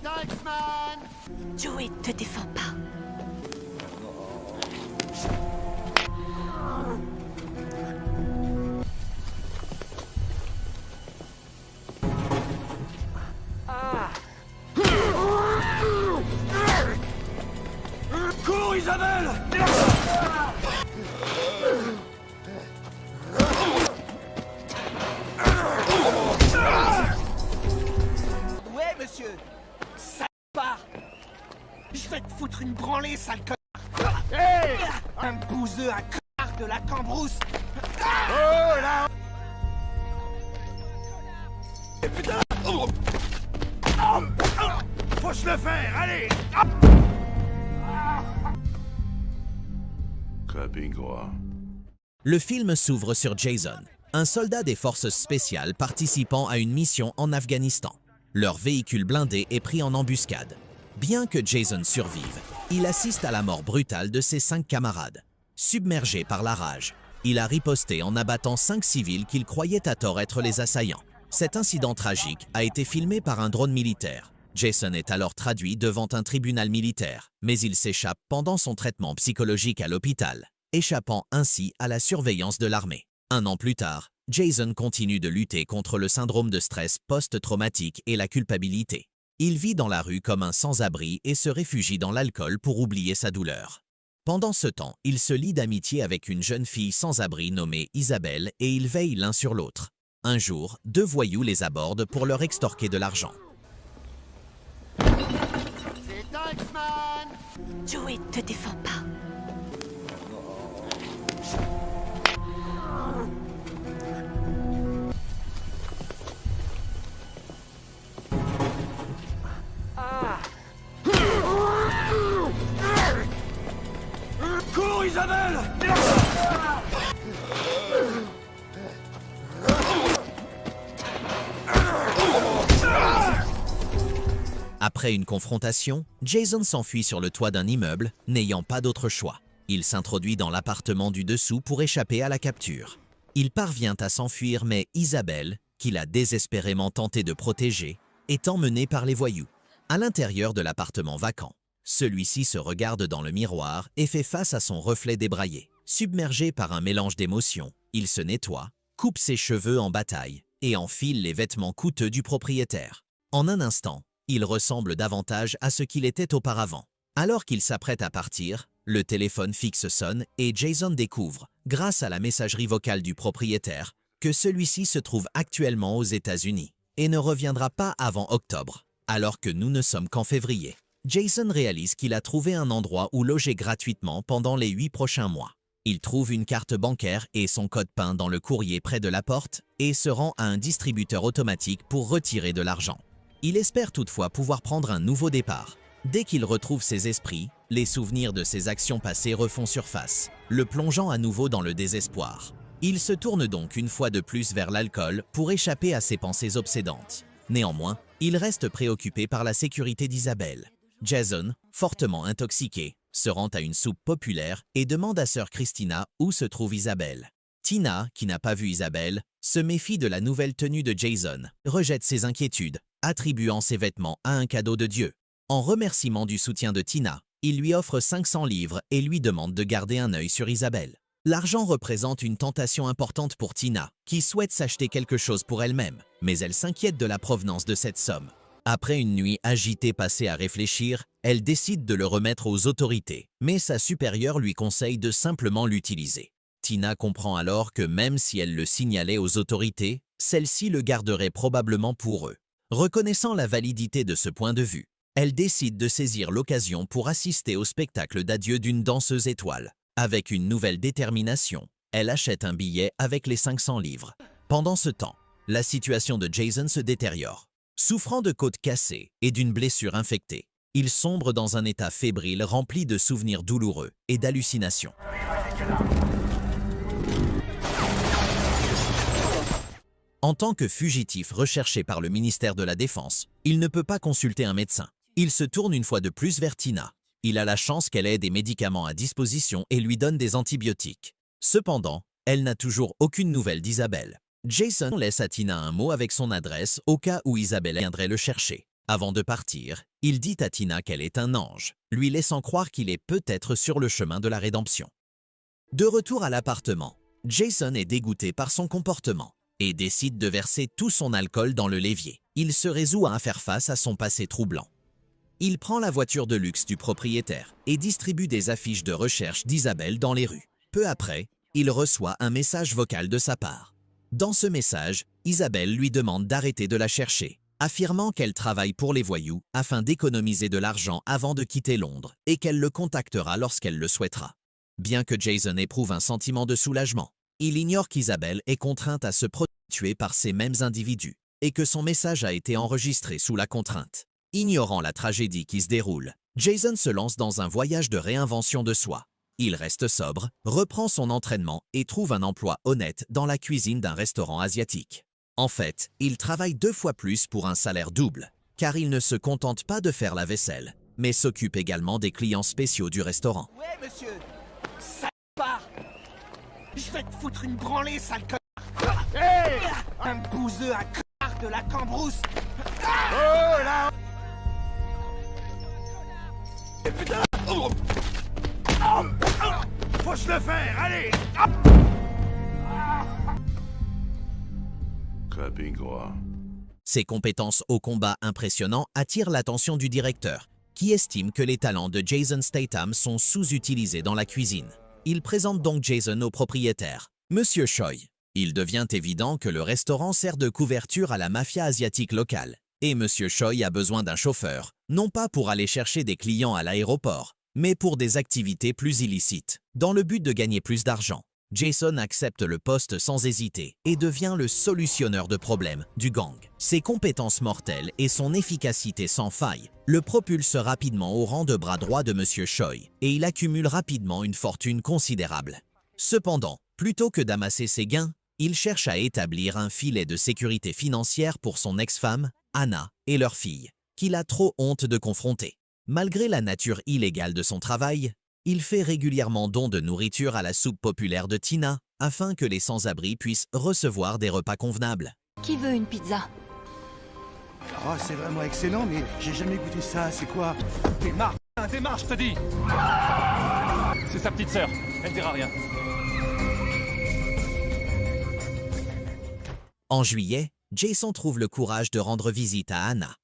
Thanks, man. Joey, te défends pas. Cours, Isabelle! Ouais, monsieur. Ça part. Je vais te foutre une branlée, sale connard. Hey! Un bouseux, un connard de la cambrousse. Oh là! Putain! Faut se le faire, allez! Le film s'ouvre sur Jason, un soldat des forces spéciales participant à une mission en Afghanistan. Leur véhicule blindé est pris en embuscade. Bien que Jason survive, il assiste à la mort brutale de ses 5 camarades. Submergé par la rage, il a riposté en abattant 5 civils qu'il croyait à tort être les assaillants. Cet incident tragique a été filmé par un drone militaire. Jason est alors traduit devant un tribunal militaire, mais il s'échappe pendant son traitement psychologique à l'hôpital, échappant ainsi à la surveillance de l'armée. 1 an plus tard, Jason continue de lutter contre le syndrome de stress post-traumatique et la culpabilité. Il vit dans la rue comme un sans-abri et se réfugie dans l'alcool pour oublier sa douleur. Pendant ce temps, il se lie d'amitié avec une jeune fille sans-abri nommée Isabelle et ils veillent l'un sur l'autre. Un jour, 2 voyous les abordent pour leur extorquer de l'argent. C'est thanks, man. Joey, te défends pas. Cours, Isabelle! Après une confrontation, Jason s'enfuit sur le toit d'un immeuble, n'ayant pas d'autre choix. Il s'introduit dans l'appartement du dessous pour échapper à la capture. Il parvient à s'enfuir, mais Isabelle, qu'il a désespérément tenté de protéger, est emmenée par les voyous. À l'intérieur de l'appartement vacant, celui-ci se regarde dans le miroir et fait face à son reflet débraillé. Submergé par un mélange d'émotions, il se nettoie, coupe ses cheveux en bataille et enfile les vêtements coûteux du propriétaire. En un instant, il ressemble davantage à ce qu'il était auparavant. Alors qu'il s'apprête à partir, le téléphone fixe sonne et Jason découvre, grâce à la messagerie vocale du propriétaire, que celui-ci se trouve actuellement aux États-Unis et ne reviendra pas avant octobre, alors que nous ne sommes qu'en février. Jason réalise qu'il a trouvé un endroit où loger gratuitement pendant les 8 prochains mois. Il trouve une carte bancaire et son code PIN dans le courrier près de la porte et se rend à un distributeur automatique pour retirer de l'argent. Il espère toutefois pouvoir prendre un nouveau départ. Dès qu'il retrouve ses esprits, les souvenirs de ses actions passées refont surface, le plongeant à nouveau dans le désespoir. Il se tourne donc une fois de plus vers l'alcool pour échapper à ses pensées obsédantes. Néanmoins, il reste préoccupé par la sécurité d'Isabelle. Jason, fortement intoxiqué, se rend à une soupe populaire et demande à sœur Christina où se trouve Isabelle. Tina, qui n'a pas vu Isabelle, se méfie de la nouvelle tenue de Jason, rejette ses inquiétudes, attribuant ses vêtements à un cadeau de Dieu. En remerciement du soutien de Tina, il lui offre 500 livres et lui demande de garder un œil sur Isabelle. L'argent représente une tentation importante pour Tina, qui souhaite s'acheter quelque chose pour elle-même, mais elle s'inquiète de la provenance de cette somme. Après une nuit agitée passée à réfléchir, elle décide de le remettre aux autorités, mais sa supérieure lui conseille de simplement l'utiliser. Tina comprend alors que même si elle le signalait aux autorités, celles-ci le garderaient probablement pour eux. Reconnaissant la validité de ce point de vue, elle décide de saisir l'occasion pour assister au spectacle d'adieu d'une danseuse étoile. Avec une nouvelle détermination, elle achète un billet avec les 500 livres. Pendant ce temps, la situation de Jason se détériore. Souffrant de côtes cassées et d'une blessure infectée, il sombre dans un état fébrile rempli de souvenirs douloureux et d'hallucinations. En tant que fugitif recherché par le ministère de la Défense, il ne peut pas consulter un médecin. Il se tourne une fois de plus vers Tina. Il a la chance qu'elle ait des médicaments à disposition et lui donne des antibiotiques. Cependant, elle n'a toujours aucune nouvelle d'Isabelle. Jason laisse à Tina un mot avec son adresse au cas où Isabelle viendrait le chercher. Avant de partir, il dit à Tina qu'elle est un ange, lui laissant croire qu'il est peut-être sur le chemin de la rédemption. De retour à l'appartement, Jason est dégoûté par son comportement et décide de verser tout son alcool dans le l'évier. Il se résout à faire face à son passé troublant. Il prend la voiture de luxe du propriétaire et distribue des affiches de recherche d'Isabelle dans les rues. Peu après, il reçoit un message vocal de sa part. Dans ce message, Isabelle lui demande d'arrêter de la chercher, affirmant qu'elle travaille pour les voyous afin d'économiser de l'argent avant de quitter Londres et qu'elle le contactera lorsqu'elle le souhaitera. Bien que Jason éprouve un sentiment de soulagement, il ignore qu'Isabelle est contrainte à se prostituer par ces mêmes individus et que son message a été enregistré sous la contrainte. Ignorant la tragédie qui se déroule, Jason se lance dans un voyage de réinvention de soi. Il reste sobre, reprend son entraînement et trouve un emploi honnête dans la cuisine d'un restaurant asiatique. En fait, il travaille 2 fois plus pour un salaire double, car il ne se contente pas de faire la vaisselle, mais s'occupe également des clients spéciaux du restaurant. Ouais, monsieur. Salopard. Je vais te foutre une branlée, sale connard. Hey, un bouseux, un connard de la Cambrousse. Oh là. Putain! Faut se le faire, allez! Ses compétences au combat impressionnants attirent l'attention du directeur, qui estime que les talents de Jason Statham sont sous-utilisés dans la cuisine. Il présente donc Jason au propriétaire, Monsieur Choi. Il devient évident que le restaurant sert de couverture à la mafia asiatique locale, et Monsieur Choi a besoin d'un chauffeur, non pas pour aller chercher des clients à l'aéroport, mais pour des activités plus illicites, dans le but de gagner plus d'argent. Jason accepte le poste sans hésiter et devient le solutionneur de problèmes du gang. Ses compétences mortelles et son efficacité sans faille le propulsent rapidement au rang de bras droit de Monsieur Choi et il accumule rapidement une fortune considérable. Cependant, plutôt que d'amasser ses gains, il cherche à établir un filet de sécurité financière pour son ex-femme, Anna, et leur fille, qu'il a trop honte de confronter. Malgré la nature illégale de son travail, il fait régulièrement don de nourriture à la soupe populaire de Tina afin que les sans-abri puissent recevoir des repas convenables. Qui veut une pizza? Oh, c'est vraiment excellent, mais j'ai jamais goûté ça, c'est quoi? Démarre, je te dis. C'est sa petite sœur, elle dira rien. En juillet, Jason trouve le courage de rendre visite à Anna.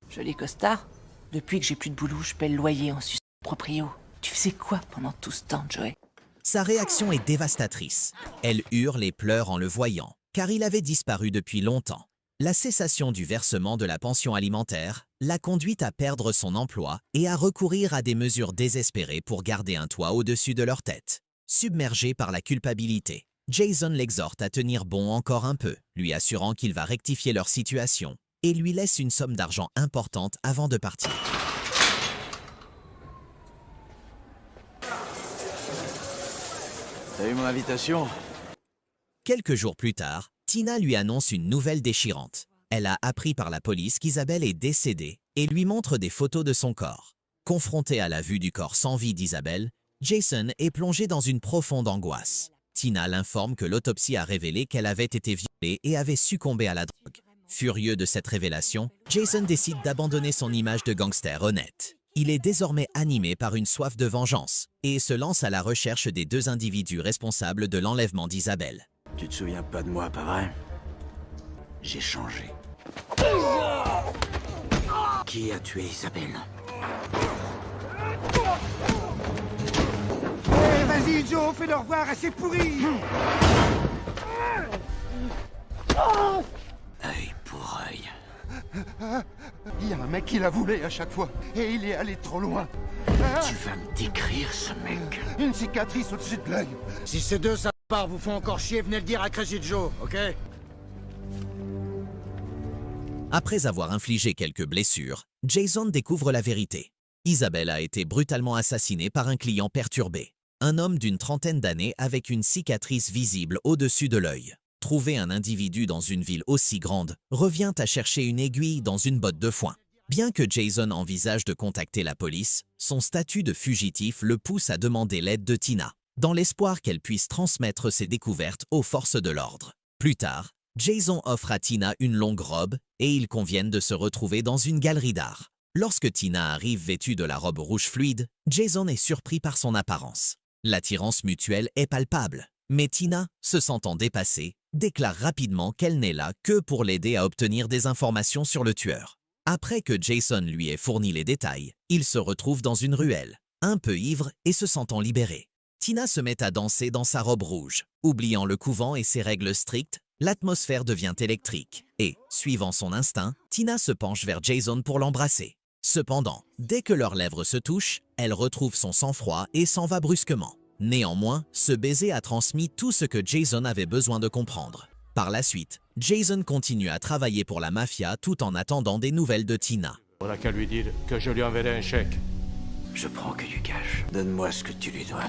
Joli costard. Depuis que j'ai plus de boulot, je paie le loyer en sus proprio. Tu faisais quoi pendant tout ce temps, Joey? Sa réaction est dévastatrice. Elle hurle et pleure en le voyant, car il avait disparu depuis longtemps. La cessation du versement de la pension alimentaire l'a conduit à perdre son emploi et à recourir à des mesures désespérées pour garder un toit au-dessus de leur tête. Submergé par la culpabilité, Jason l'exhorte à tenir bon encore un peu, lui assurant qu'il va rectifier leur situation et lui laisse une somme d'argent importante avant de partir. T'as eu mon invitation? Quelques jours plus tard, Tina lui annonce une nouvelle déchirante. Elle a appris par la police qu'Isabelle est décédée et lui montre des photos de son corps. Confronté à la vue du corps sans vie d'Isabelle, Jason est plongé dans une profonde angoisse. Tina l'informe que l'autopsie a révélé qu'elle avait été violée et avait succombé à la drogue. Furieux de cette révélation, Jason décide d'abandonner son image de gangster honnête. Il est désormais animé par une soif de vengeance et se lance à la recherche des 2 individus responsables de l'enlèvement d'Isabelle. Tu te souviens pas de moi, pas vrai? J'ai changé. Qui a tué Isabelle? Hey, vas-y, Joe, fais-leur voir, assez pourri. Œil pour œil. Il y a un mec qui la voulait à chaque fois, et il est allé trop loin. Tu vas me décrire ce mec. Une cicatrice au-dessus de l'œil. Si ces 2 salopards vous font encore chier, venez le dire à Crazy Joe, ok? Après avoir infligé quelques blessures, Jason découvre la vérité. Isabelle a été brutalement assassinée par un client perturbé, un homme d'une trentaine d'années avec une cicatrice visible au-dessus de l'œil. Trouver un individu dans une ville aussi grande revient à chercher une aiguille dans une botte de foin. Bien que Jason envisage de contacter la police, son statut de fugitif le pousse à demander l'aide de Tina, dans l'espoir qu'elle puisse transmettre ses découvertes aux forces de l'ordre. Plus tard, Jason offre à Tina une longue robe et ils conviennent de se retrouver dans une galerie d'art. Lorsque Tina arrive vêtue de la robe rouge fluide, Jason est surpris par son apparence. L'attirance mutuelle est palpable, mais Tina, se sentant dépassée, déclare rapidement qu'elle n'est là que pour l'aider à obtenir des informations sur le tueur. Après que Jason lui ait fourni les détails, il se retrouve dans une ruelle, un peu ivre et se sentant libéré. Tina se met à danser dans sa robe rouge. Oubliant le couvent et ses règles strictes, l'atmosphère devient électrique et, suivant son instinct, Tina se penche vers Jason pour l'embrasser. Cependant, dès que leurs lèvres se touchent, elle retrouve son sang-froid et s'en va brusquement. Néanmoins, ce baiser a transmis tout ce que Jason avait besoin de comprendre. Par la suite, Jason continue à travailler pour la mafia tout en attendant des nouvelles de Tina. On n'a qu'à lui dire que je lui enverrai un chèque. Je prends que du cash. Donne-moi ce que tu lui dois.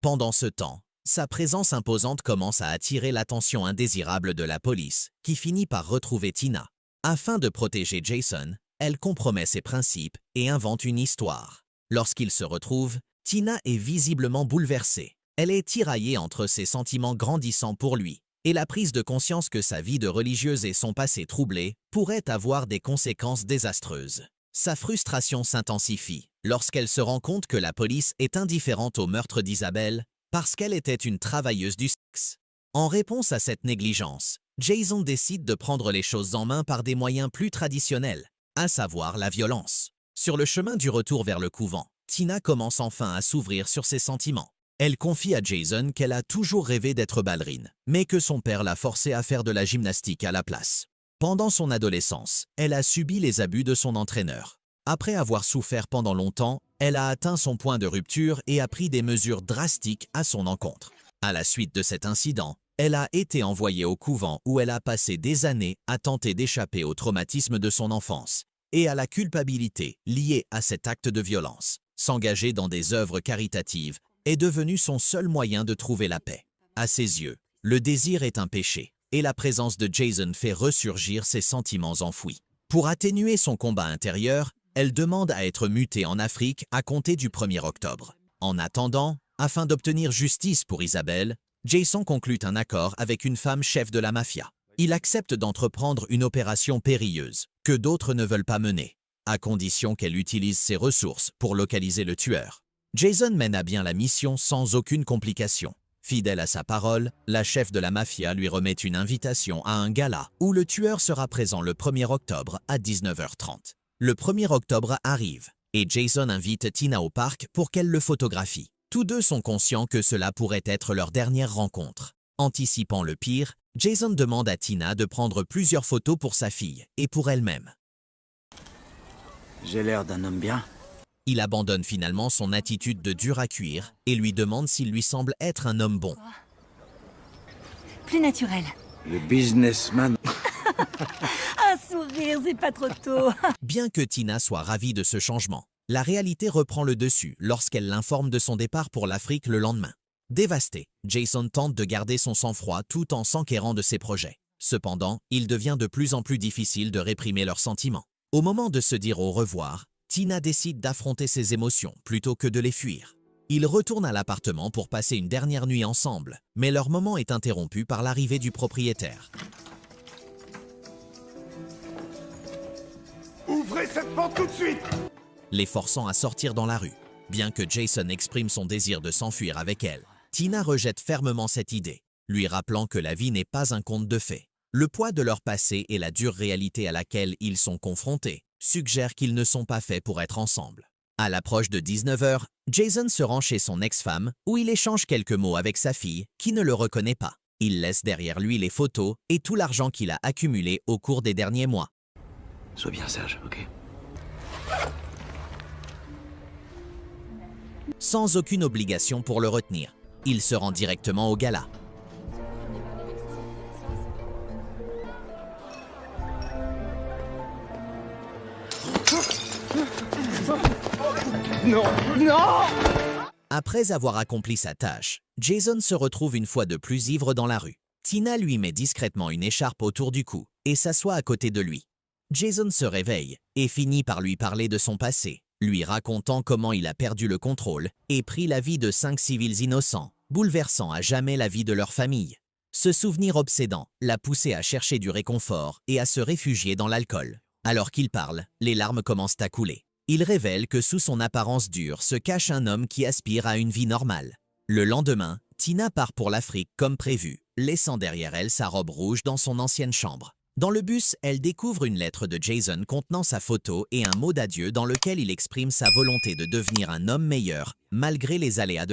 Pendant ce temps, sa présence imposante commence à attirer l'attention indésirable de la police, qui finit par retrouver Tina. Afin de protéger Jason, elle compromet ses principes et invente une histoire. Lorsqu'ils se retrouvent, Tina est visiblement bouleversée. Elle est tiraillée entre ses sentiments grandissants pour lui et la prise de conscience que sa vie de religieuse et son passé troublé pourraient avoir des conséquences désastreuses. Sa frustration s'intensifie lorsqu'elle se rend compte que la police est indifférente au meurtre d'Isabelle parce qu'elle était une travailleuse du sexe. En réponse à cette négligence, Jason décide de prendre les choses en main par des moyens plus traditionnels, à savoir la violence. Sur le chemin du retour vers le couvent, Tina commence enfin à s'ouvrir sur ses sentiments. Elle confie à Jason qu'elle a toujours rêvé d'être ballerine, mais que son père l'a forcée à faire de la gymnastique à la place. Pendant son adolescence, elle a subi les abus de son entraîneur. Après avoir souffert pendant longtemps, elle a atteint son point de rupture et a pris des mesures drastiques à son encontre. À la suite de cet incident, elle a été envoyée au couvent où elle a passé des années à tenter d'échapper au traumatisme de son enfance et à la culpabilité liée à cet acte de violence. S'engager dans des œuvres caritatives est devenu son seul moyen de trouver la paix. À ses yeux, le désir est un péché, et la présence de Jason fait ressurgir ses sentiments enfouis. Pour atténuer son combat intérieur, elle demande à être mutée en Afrique à compter du 1er octobre. En attendant, afin d'obtenir justice pour Isabelle, Jason conclut un accord avec une femme chef de la mafia. Il accepte d'entreprendre une opération périlleuse, que d'autres ne veulent pas mener, à condition qu'elle utilise ses ressources pour localiser le tueur. Jason mène à bien la mission sans aucune complication. Fidèle à sa parole, la chef de la mafia lui remet une invitation à un gala où le tueur sera présent le 1er octobre à 19h30. Le 1er octobre arrive et Jason invite Tina au parc pour qu'elle le photographie. Tous deux sont conscients que cela pourrait être leur dernière rencontre. Anticipant le pire, Jason demande à Tina de prendre plusieurs photos pour sa fille et pour elle-même. J'ai l'air d'un homme bien. Il abandonne finalement son attitude de dur à cuire et lui demande s'il lui semble être un homme bon. Plus naturel. Le businessman. Un sourire, c'est pas trop tôt. Bien que Tina soit ravie de ce changement, la réalité reprend le dessus lorsqu'elle l'informe de son départ pour l'Afrique le lendemain. Dévasté, Jason tente de garder son sang-froid tout en s'enquérant de ses projets. Cependant, il devient de plus en plus difficile de réprimer leurs sentiments. Au moment de se dire au revoir, Tina décide d'affronter ses émotions plutôt que de les fuir. Ils retournent à l'appartement pour passer une dernière nuit ensemble, mais leur moment est interrompu par l'arrivée du propriétaire. Ouvrez cette porte tout de suite! Les forçant à sortir dans la rue. Bien que Jason exprime son désir de s'enfuir avec elle, Tina rejette fermement cette idée, lui rappelant que la vie n'est pas un conte de fées. Le poids de leur passé et la dure réalité à laquelle ils sont confrontés suggèrent qu'ils ne sont pas faits pour être ensemble. À l'approche de 19h, Jason se rend chez son ex-femme où il échange quelques mots avec sa fille qui ne le reconnaît pas. Il laisse derrière lui les photos et tout l'argent qu'il a accumulé au cours des derniers mois. Sois bien sage, ok? Sans aucune obligation pour le retenir, il se rend directement au gala. Non! Non! Après avoir accompli sa tâche, Jason se retrouve une fois de plus ivre dans la rue. Tina lui met discrètement une écharpe autour du cou et s'assoit à côté de lui. Jason se réveille et finit par lui parler de son passé, lui racontant comment il a perdu le contrôle et pris la vie de 5 civils innocents, bouleversant à jamais la vie de leur famille. Ce souvenir obsédant l'a poussé à chercher du réconfort et à se réfugier dans l'alcool. Alors qu'il parle, les larmes commencent à couler. Il révèle que sous son apparence dure se cache un homme qui aspire à une vie normale. Le lendemain, Tina part pour l'Afrique comme prévu, laissant derrière elle sa robe rouge dans son ancienne chambre. Dans le bus, elle découvre une lettre de Jason contenant sa photo et un mot d'adieu dans lequel il exprime sa volonté de devenir un homme meilleur malgré les aléas de la